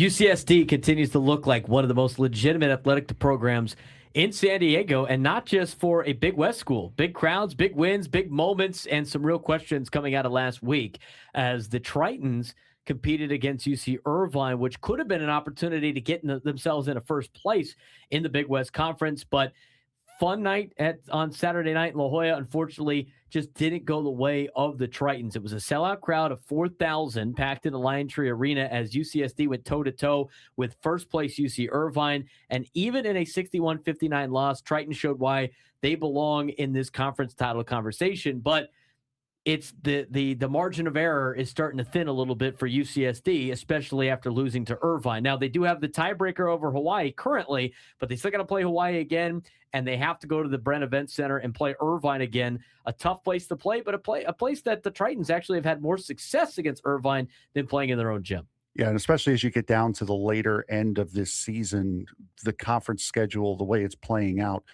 UCSD continues to look like one of the most legitimate athletic programs in San Diego, and not just for a Big West school. Big crowds, big wins, big moments, and some real questions coming out of last week as the Tritons competed against UC Irvine, which could have been an opportunity to get themselves in a first place in the Big West Conference. But fun night on Saturday night in La Jolla, unfortunately, just didn't go the way of the Tritons. It was a sellout crowd of 4,000 packed in the LionTree Arena as UCSD went toe-to-toe with first-place UC Irvine. And even in a 61-59 loss, Tritons showed why they belong in this conference title conversation. But it's the margin of error is starting to thin a little bit for UCSD, especially after losing to Irvine. Now, they do have the tiebreaker over Hawaii currently, but they still got to play Hawaii again, and they have to go to the Brent Event Center and play Irvine again. A tough place to play, but a place that the Tritons actually have had more success against Irvine than playing in their own gym. Yeah, and especially as you get down to the later end of this season, the conference schedule, the way it's playing out,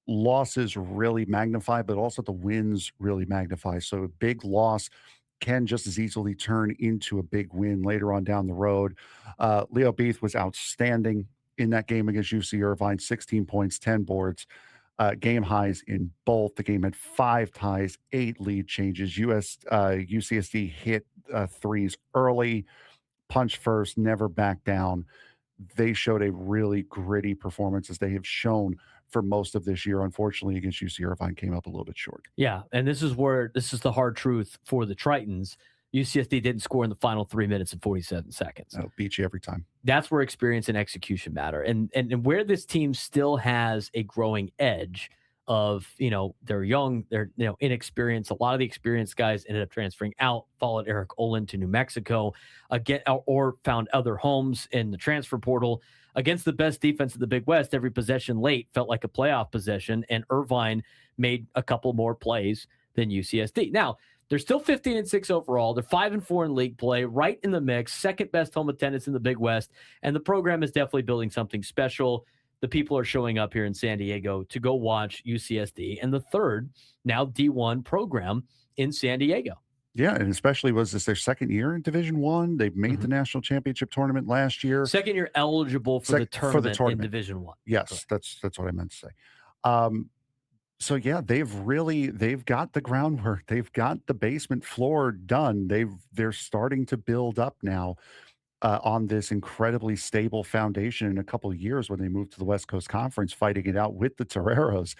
losses really magnify, but also the wins really magnify. So a big loss can just as easily turn into a big win later on down the road. Leo Beath was outstanding in that game against UC Irvine, 16 points, 10 boards, game highs in both. The game had 5 ties, 8 lead changes. UCSD hit threes early, punch first, never back down. They showed a really gritty performance as they have shown for most of this year. Unfortunately, against UC Irvine came up a little bit short. Yeah, and this is the hard truth for the Tritons. UCSD didn't score in the final 3 minutes and 47 seconds. It'll beat you every time. That's where experience and execution matter. And where this team still has a growing edge of, they're young, they're, inexperienced. A lot of the experienced guys ended up transferring out, followed Eric Olin to New Mexico, again, or found other homes in the transfer portal. Against the best defense in the Big West, every possession late felt like a playoff possession, and Irvine made a couple more plays than UCSD. Now, they're still 15-6 overall. They're 5-4 in league play, right in the mix, second best home attendance in the Big West, and the program is definitely building something special. The people are showing up here in San Diego to go watch UCSD, and the third, now D1 program in San Diego. Yeah, and especially was this their second year in Division I? They've made the national championship tournament last year. Second year eligible for the tournament in Division I. Yes, that's what I meant to say. So yeah, they've got the groundwork, they've got the basement floor done. They're starting to build up now on this incredibly stable foundation in a couple of years when they move to the West Coast Conference, fighting it out with the Toreros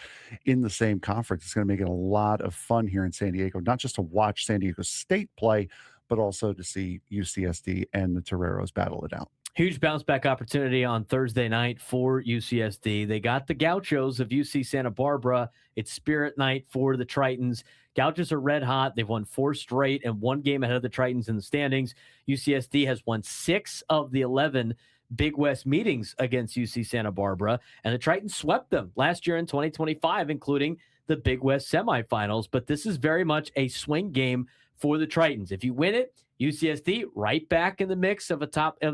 in the same conference. It's going to make it a lot of fun here in San Diego, not just to watch San Diego State play, but also to see UCSD and the Toreros battle it out. Huge bounce back opportunity on Thursday night for UCSD. They got the Gauchos of UC Santa Barbara. It's Spirit Night for the Tritons. Gauchos are red hot. They've won 4 straight and 1 game ahead of the Tritons in the standings. UCSD has won 6 of the 11 Big West meetings against UC Santa Barbara, and the Tritons swept them last year in 2025, including the Big West semifinals. But this is very much a swing game for the Tritons. If you win it, UCSD right back in the mix of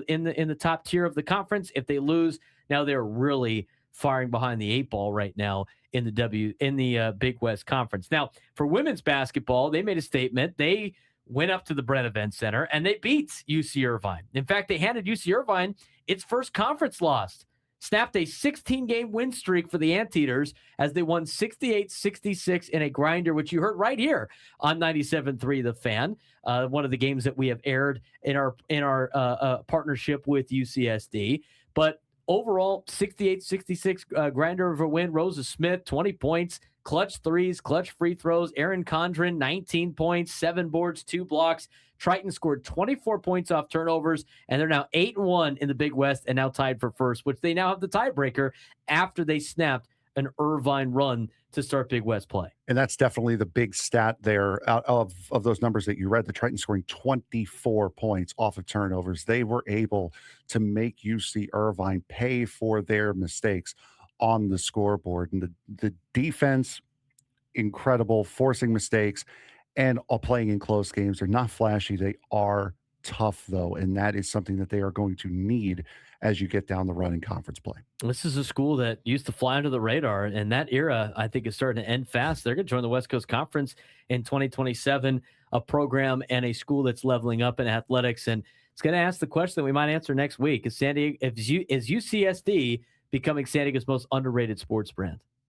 in the top tier of the conference. If they lose, now they're really firing behind the 8 ball right now in the Big West Conference. Now, for women's basketball, they made a statement. They went up to the Brent Event Center and they beat UC Irvine. In fact, they handed UC Irvine its first conference loss. Snapped a 16-game win streak for the Anteaters as they won 68-66 in a grinder, which you heard right here on 97.3 The Fan, one of the games that we have aired in our partnership with UCSD. But overall, 68-66 grinder of a win. Rosa Smith, 20 points, clutch threes, clutch free throws. Erin Condren, 19 points, 7 boards, 2 blocks. Triton scored 24 points off turnovers, and they're now 8-1 in the Big West and now tied for first, which they now have the tiebreaker after they snapped an Irvine run to start Big West play. And that's definitely the big stat there out of those numbers that you read. The Tritons scoring 24 points off of turnovers. They were able to make UC Irvine pay for their mistakes on the scoreboard. And the defense, incredible, forcing mistakes and playing in close games. They're not flashy. They are tough, though, and that is something that they are going to need as you get down the run in conference play. This is a school that used to fly under the radar, and that era, I think, is starting to end fast. They're going to join the West Coast Conference in 2027, a program and a school that's leveling up in athletics. And It's going to ask the question that we might answer next week. Is UCSD becoming San Diego's most underrated sports brand?